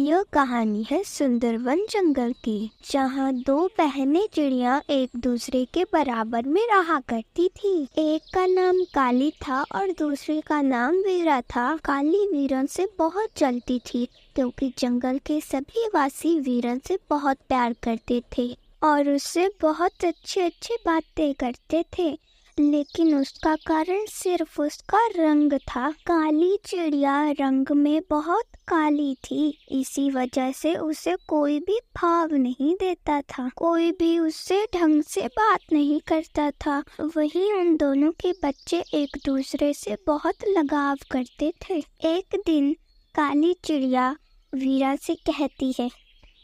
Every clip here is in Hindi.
यह कहानी है सुंदरवन जंगल की, जहाँ दो बहनें चिड़िया एक दूसरे के बराबर में रहा करती थी। एक का नाम काली था और दूसरे का नाम वीरा था। काली वीरन से बहुत जलती थी क्योंकि जंगल के सभी वासी वीरन से बहुत प्यार करते थे और उससे बहुत अच्छी अच्छी बातें करते थे, लेकिन उसका कारण सिर्फ उसका रंग था। काली चिड़िया रंग में बहुत काली थी, इसी वजह से उसे कोई भी भाव नहीं देता था, कोई भी उससे ढंग से बात नहीं करता था। वहीं उन दोनों के बच्चे एक दूसरे से बहुत लगाव करते थे। एक दिन काली चिड़िया वीरा से कहती है,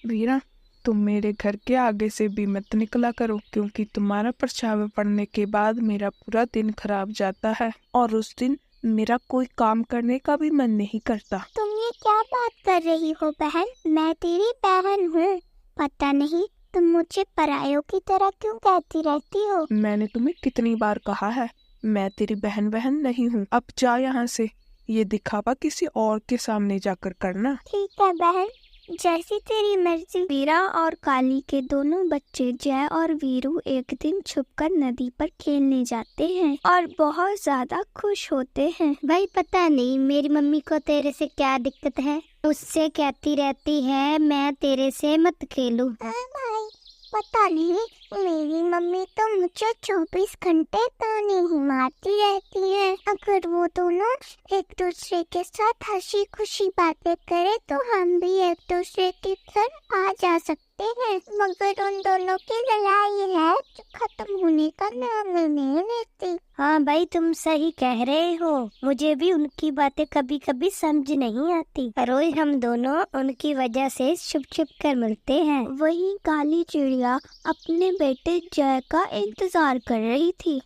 वीरा, तुम मेरे घर के आगे से भी मत निकला करो, क्योंकि तुम्हारा परछावा पड़ने के बाद मेरा पूरा दिन खराब जाता है और उस दिन मेरा कोई काम करने का भी मन नहीं करता। तुम ये क्या बात कर रही हो बहन? मैं तेरी बहन हूँ। पता नहीं तुम मुझे परायों की तरह क्यों कहती रहती हो? मैंने तुम्हें कितनी बार कहा है, मैं तेरी बहन नहीं हूँ। अब जा यहाँ से। ये दिखावा किसी और के सामने जाकर करना। ठीक है बहन, जैसी तेरी मर्जी। वीरा और काली के दोनों बच्चे जय और वीरू एक दिन छुपकर नदी पर खेलने जाते हैं और बहुत ज्यादा खुश होते हैं। भाई पता नहीं मेरी मम्मी को तेरे से क्या दिक्कत है, उससे कहती रहती है मैं तेरे से मत खेलूं। भाई पता नहीं, मेरी मम्मी तो मुझे 24 घंटे ताने ही मारती रहती है। अगर वो दोनों एक दूसरे के साथ हंसी खुशी बातें करे तो हम भी एक दूसरे के घर आ जा सकते हैं, मगर उन दोनों की लड़ाई है जो खत्म होने का नाम नहीं लेती। हाँ भाई तुम सही कह रहे हो, मुझे भी उनकी बातें कभी कभी समझ नहीं आती। रोज हम दोनों उनकी वजह से छुप छुप कर मिलते हैं। वहीं काली चिड़िया अपने बेटे जय का इंतजार कर रही थी।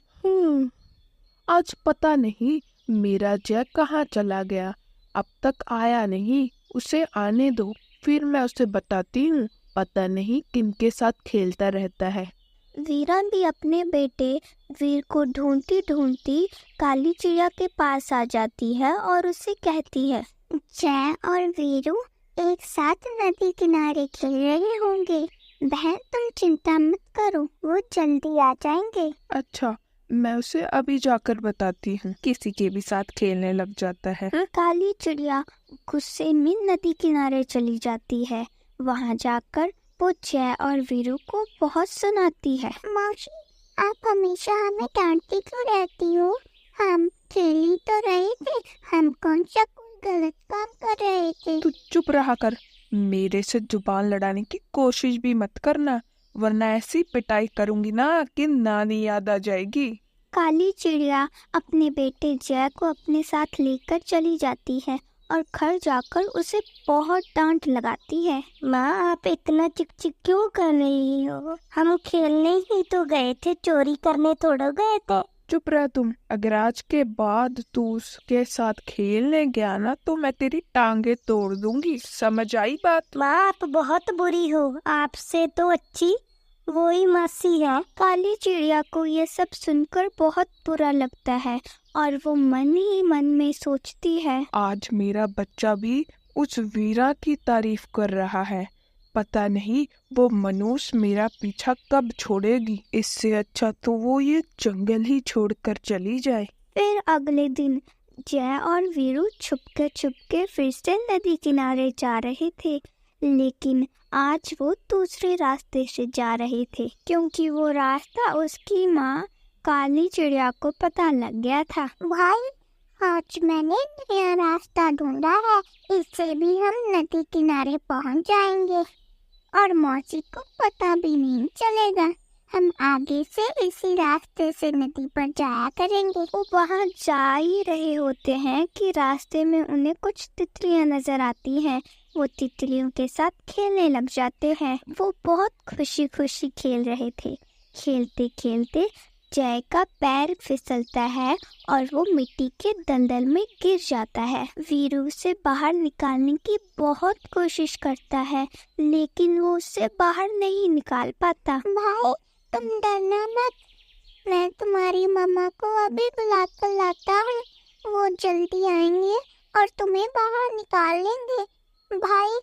आज पता नहीं मेरा जय कहाँ चला गया, अब तक आया नहीं। उसे आने दो, फिर मैं उसे बताती हूँ। पता नहीं किनके साथ खेलता रहता है। वीरा भी अपने बेटे वीर को ढूंढती ढूंढती काली चिड़िया के पास आ जाती है और उसे कहती है, जय और वीरू एक साथ नदी किनारे खेल रहे होंगे। बहन तुम चिंता मत करो, वो जल्दी आ जाएंगे। अच्छा, मैं उसे अभी जाकर बताती हूँ। किसी के भी साथ खेलने लग जाता है। काली चिड़िया गुस्से में नदी किनारे चली जाती है। वहाँ जाकर वो जय और वीरू को बहुत सुनाती है। मौसी, आप हमेशा हमें डांटती क्यों रहती हो? हम खेल ही तो रहे थे, हम कौन सा कोई गलत काम कर रहे थे? तू चुप रहा कर, मेरे से जुबान लड़ाने की कोशिश भी मत करना, वरना ऐसी पिटाई करूंगी ना कि नानी याद आ जाएगी। काली चिड़िया अपने बेटे जय को अपने साथ लेकर चली जाती है और घर जाकर उसे बहुत डांट लगाती है। माँ आप इतना चिक क्यों कर रही हो? हम खेलने ही तो गए थे, चोरी करने थोड़ा गए थे। चुप रह तुम। अगर आज के बाद तू उसके साथ खेलने गया ना तो मैं तेरी टांगे तोड़ दूंगी, समझ आई बात? माँ आप बहुत बुरी हो, आपसे तो अच्छी वो ही मासी है। काली चिड़िया को ये सब सुनकर बहुत बुरा लगता है और वो मन ही मन में सोचती है, आज मेरा बच्चा भी उस वीरा की तारीफ कर रहा है। पता नहीं वो मनुष्य मेरा पीछा कब छोड़ेगी। इससे अच्छा तो वो ये जंगल ही छोड़कर चली जाए। फिर अगले दिन जय और वीरू छुपके फिर से नदी किनारे जा रहे थे, लेकिन आज वो दूसरे रास्ते से जा रहे थे क्योंकि वो रास्ता उसकी माँ काली चिड़िया को पता लग गया था। भाई आज मैंने नया रास्ता ढूंढा है, इससे भी हम नदी किनारे पहुंच जाएंगे और मौसी को पता भी नहीं चलेगा। हम आगे से इसी रास्ते से नदी पर जाया करेंगे। वो वहाँ जा ही रहे होते हैं कि रास्ते में उन्हें कुछ तितलियाँ नजर आती हैं। वो तितलियों के साथ खेलने लग जाते हैं। वो बहुत खुशी खुशी खेल रहे थे। खेलते खेलते जय का पैर फिसलता है और वो मिट्टी के दलदल में गिर जाता है। वीरू उसे बाहर निकालने की बहुत कोशिश करता है, लेकिन वो उसे बाहर नहीं निकाल पाता। भाई तुम डरना मत, मैं तुम्हारी मम्मा को अभी बुला कर लाता हूँ, वो जल्दी आएंगे और तुम्हें बाहर निकाल लेंगे। भाई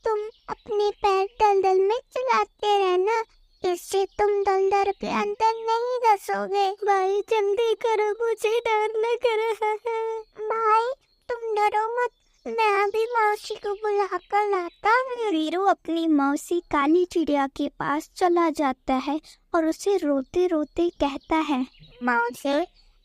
तुम अपने पैर दलदल में चलाते रहना, इससे तुम दलदल के अंदर नहीं धंसोगे। भाई जल्दी करो, मुझे डर लग रहा है। भाई तुम डरो मत, मैं अभी मौसी को बुला कर लाता हूँ। वीरू अपनी मौसी काली चिड़िया के पास चला जाता है और उसे रोते रोते कहता है, मौसी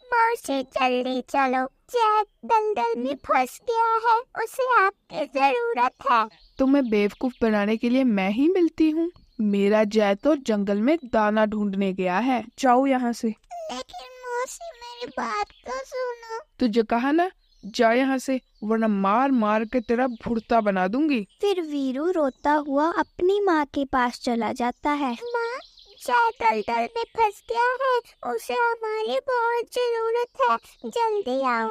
मौसी जल्दी चलो, जैक दलदल में फंस गया है, उसे आपकी जरूरत है। तुम्हें बेवकूफ बनाने के लिए मैं ही मिलती हूँ? मेरा जय तो जंगल में दाना ढूंढने गया है, जाओ यहाँ से। लेकिन मौसी मेरी बात तो सुनो। तुझे कहा ना, जा यहाँ से, वरना मार मार के तेरा भुर्ता बना दूंगी। फिर वीरू रोता हुआ अपनी माँ के पास चला जाता है। माँ, जय दलदल में फंस गया है, उसे हमारी बहुत जरूरत है, जल्दी आओ।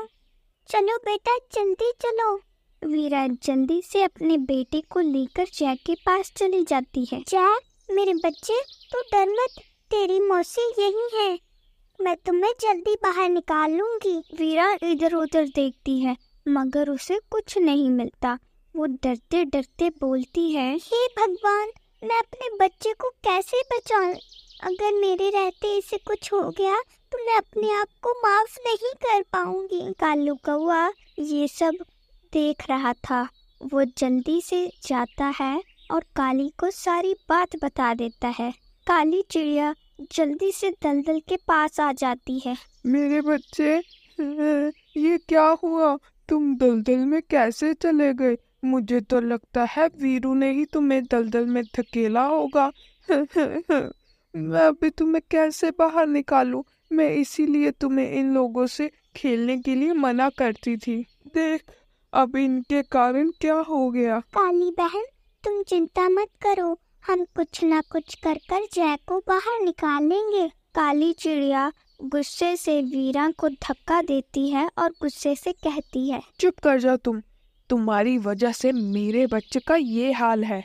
चलो बेटा जल्दी चलो। वीरा जल्दी से अपने बेटे को लेकर जय के पास चली जाती है। जय मेरे बच्चे, तू डर मत, तेरी मौसी यही है, मैं तुम्हें जल्दी बाहर निकाल लूंगी। वीरा इधर उधर देखती है मगर उसे कुछ नहीं मिलता। वो डरते डरते बोलती है, हे भगवान, मैं अपने बच्चे को कैसे बचाऊं? अगर मेरे रहते इसे कुछ हो गया तो मैं अपने आप को माफ नहीं कर पाऊंगी। कालू कौआ ये सब देख रहा था। वो जल्दी से जाता है और काली को सारी बात बता देता है। काली चिड़िया जल्दी से दलदल के पास आ जाती है। मेरे बच्चे, ये क्या हुआ? तुम दलदल में कैसे चले गए? मुझे तो लगता है वीरू ने ही तुम्हें दलदल में धकेला होगा। मैं अभी तुम्हें कैसे बाहर निकालूं? मैं इसीलिए तुम्हें इन लोगों से खेलने के लिए मना करती थी। देख, अब इनके कारण क्या हो गया। काली बहन, तुम चिंता मत करो, हम कुछ ना कुछ कर कर जय को बाहर निकाल लेंगे। काली चिड़िया गुस्से से वीरा को धक्का देती है और गुस्से से कहती है, चुप कर जा तुम। तुम्हारी वजह से मेरे बच्चे का ये हाल है।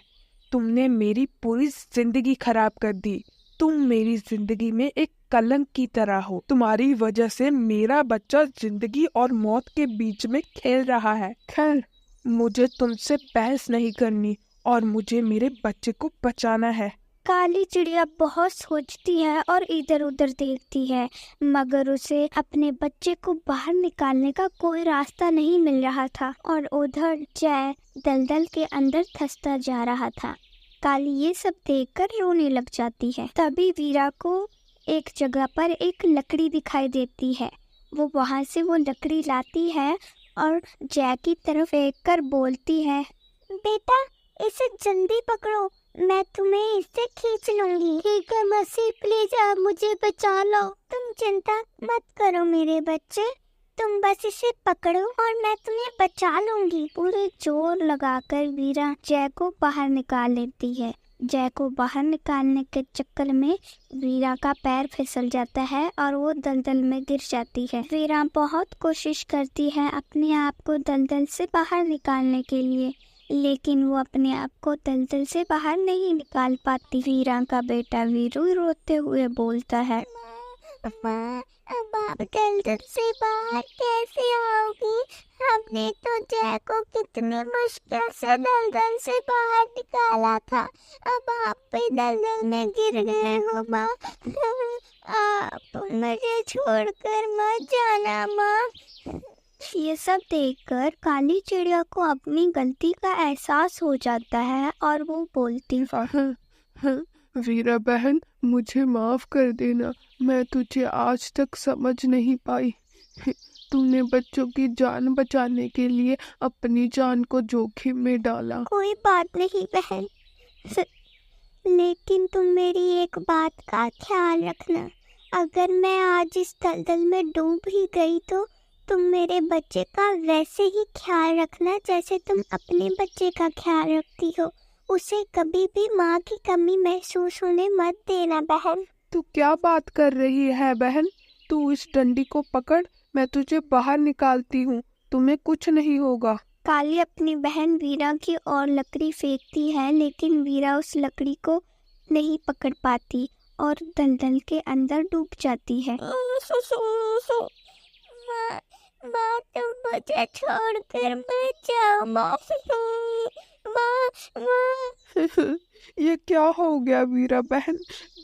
तुमने मेरी पूरी जिंदगी खराब कर दी। तुम मेरी जिंदगी में एक कलंक की तरह हो। तुम्हारी वजह से मेरा बच्चा जिंदगी और मौत के बीच में खेल रहा है। खैर, मुझे तुमसे बहस नहीं करनी और मुझे मेरे बच्चे को बचाना है। काली चिड़िया बहुत सोचती है और इधर उधर देखती है मगर उसे अपने बच्चे को बाहर निकालने का कोई रास्ता नहीं मिल रहा था और उधर जय दलदल के अंदर धंसता जा रहा था। काली ये सब देखकर रोने लग जाती है। तभी वीरा को एक जगह पर एक लकड़ी दिखाई देती है। वो वहाँ से वो लकड़ी लाती है और जय की तरफ फेंक कर बोलती है, बेटा इसे जल्दी पकड़ो, मैं तुम्हें इससे खींच लूंगी। ठीक है मसी, प्लीज आप मुझे बचा लो। तुम चिंता मत करो मेरे बच्चे, तुम बस इसे पकड़ो और मैं तुम्हें बचा लूंगी। पूरे जोर लगाकर वीरा जय को बाहर निकाल लेती है। जय को बाहर निकालने के चक्कर में वीरा का पैर फिसल जाता है और वो दलदल में गिर जाती है। वीरा बहुत कोशिश करती है अपने आप को दलदल से बाहर निकालने के लिए, लेकिन वो अपने आप को दलदल से बाहर नहीं निकाल पाती। वीरा का बेटा वीरू रोते हुए बोलता है, माँ, अब आप दलदल से बाहर कैसे आओगी? हमने तो जय को कितने मुश्किल से दलदल से बाहर निकाला था, अब आप भी दलदल में गिर गए हो माँ। आप मुझे छोड़कर मत जाना माँ। ये सब देखकर काली चिड़िया को अपनी गलती का एहसास हो जाता है और वो बोलती है, वीरा बहन, मुझे माफ कर देना, मैं तुझे आज तक समझ नहीं पाई। तूने बच्चों की जान बचाने के लिए अपनी जान को जोखिम में डाला। कोई बात नहीं बहन, लेकिन तुम मेरी एक बात का ख्याल रखना, अगर मैं आज इस दलदल में डूब ही गई तो तुम मेरे बच्चे का वैसे ही ख्याल रखना जैसे तुम अपने बच्चे का ख्याल रखती हो। उसे कभी भी माँ की कमी महसूस होने मत देना बहन। तू क्या बात कर रही है बहन? तू इस डंडी को पकड़, मैं तुझे बाहर निकालती हूँ, तुम्हें कुछ नहीं होगा। काली अपनी बहन वीरा की ओर लकड़ी फेंकती है, लेकिन वीरा उस लकड़ी को नहीं पकड़ पाती और दलदल के अंदर डूब जाती है। माँ, तुम मुझे छोड़कर मत जाओ माँ। माँ माँ। ये क्या हो गया वीरा बहन?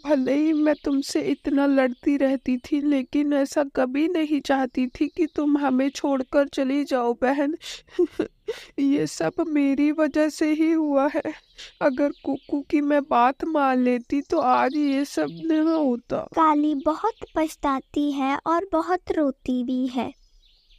भले ही मैं तुमसे इतना लड़ती रहती थी, लेकिन ऐसा कभी नहीं चाहती थी कि तुम हमें छोड़कर चली जाओ बहन। ये सब मेरी वजह से ही हुआ है। अगर कुकू की मैं बात मान लेती तो आज ये सब न होता। काली बहुत पछताती है और बहुत रोती भी है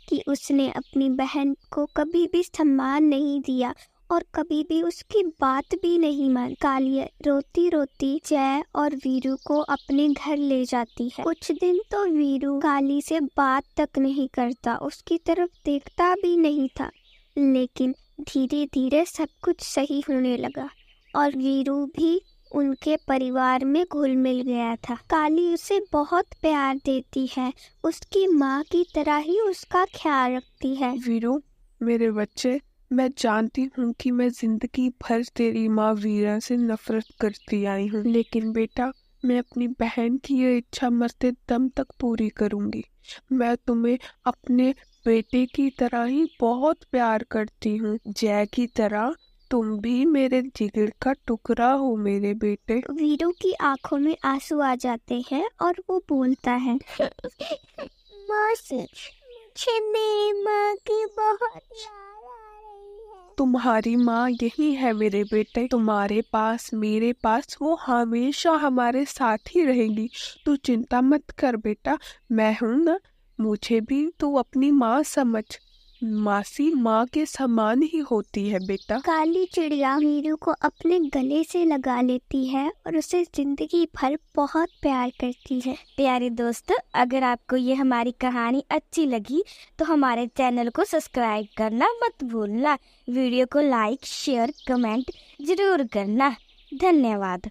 कि उसने अपनी बहन को कभी भी सम्मान नहीं दिया और कभी भी उसकी बात भी नहीं मानी। काली रोती रोती जय और वीरू को अपने घर ले जाती है। कुछ दिन तो वीरू काली से बात तक नहीं करता, उसकी तरफ देखता भी नहीं था, लेकिन धीरे धीरे सब कुछ सही होने लगा और वीरू भी उनके परिवार में घुल मिल गया था। काली उसे बहुत प्यार देती है, उसकी माँ की तरह ही उसका ख्याल रखती है। वीरू मेरे बच्चे, मैं जानती हूँ कि मैं जिंदगी भर तेरी माँ वीरा से नफरत करती आई हूँ, लेकिन बेटा मैं अपनी बहन की ये इच्छा मरते दम तक पूरी करूँगी। मैं तुम्हें अपने बेटे की तरह ही बहुत प्यार करती हूँ, जय की तरह तुम भी मेरे जिगर का टुकड़ा हो मेरे बेटे। वीरू की आंखों में आंसू आ जाते हैं और वो बोलता है, मौसी, मुझे मेरी माँ की बहुत याद आ रही है। तुम्हारी माँ यही है मेरे बेटे, तुम्हारे पास मेरे पास वो हमेशा हमारे साथ ही रहेगी। तू चिंता मत कर बेटा, मैं हूँ ना। मुझे भी तू अपनी माँ समझ, मासी माँ के समान ही होती है बेटा। काली चिड़िया वीरू को अपने गले से लगा लेती है और उसे जिंदगी भर बहुत प्यार करती है। प्यारे दोस्तों, अगर आपको ये हमारी कहानी अच्छी लगी तो हमारे चैनल को सब्सक्राइब करना मत भूलना। वीडियो को लाइक शेयर कमेंट जरूर करना। धन्यवाद।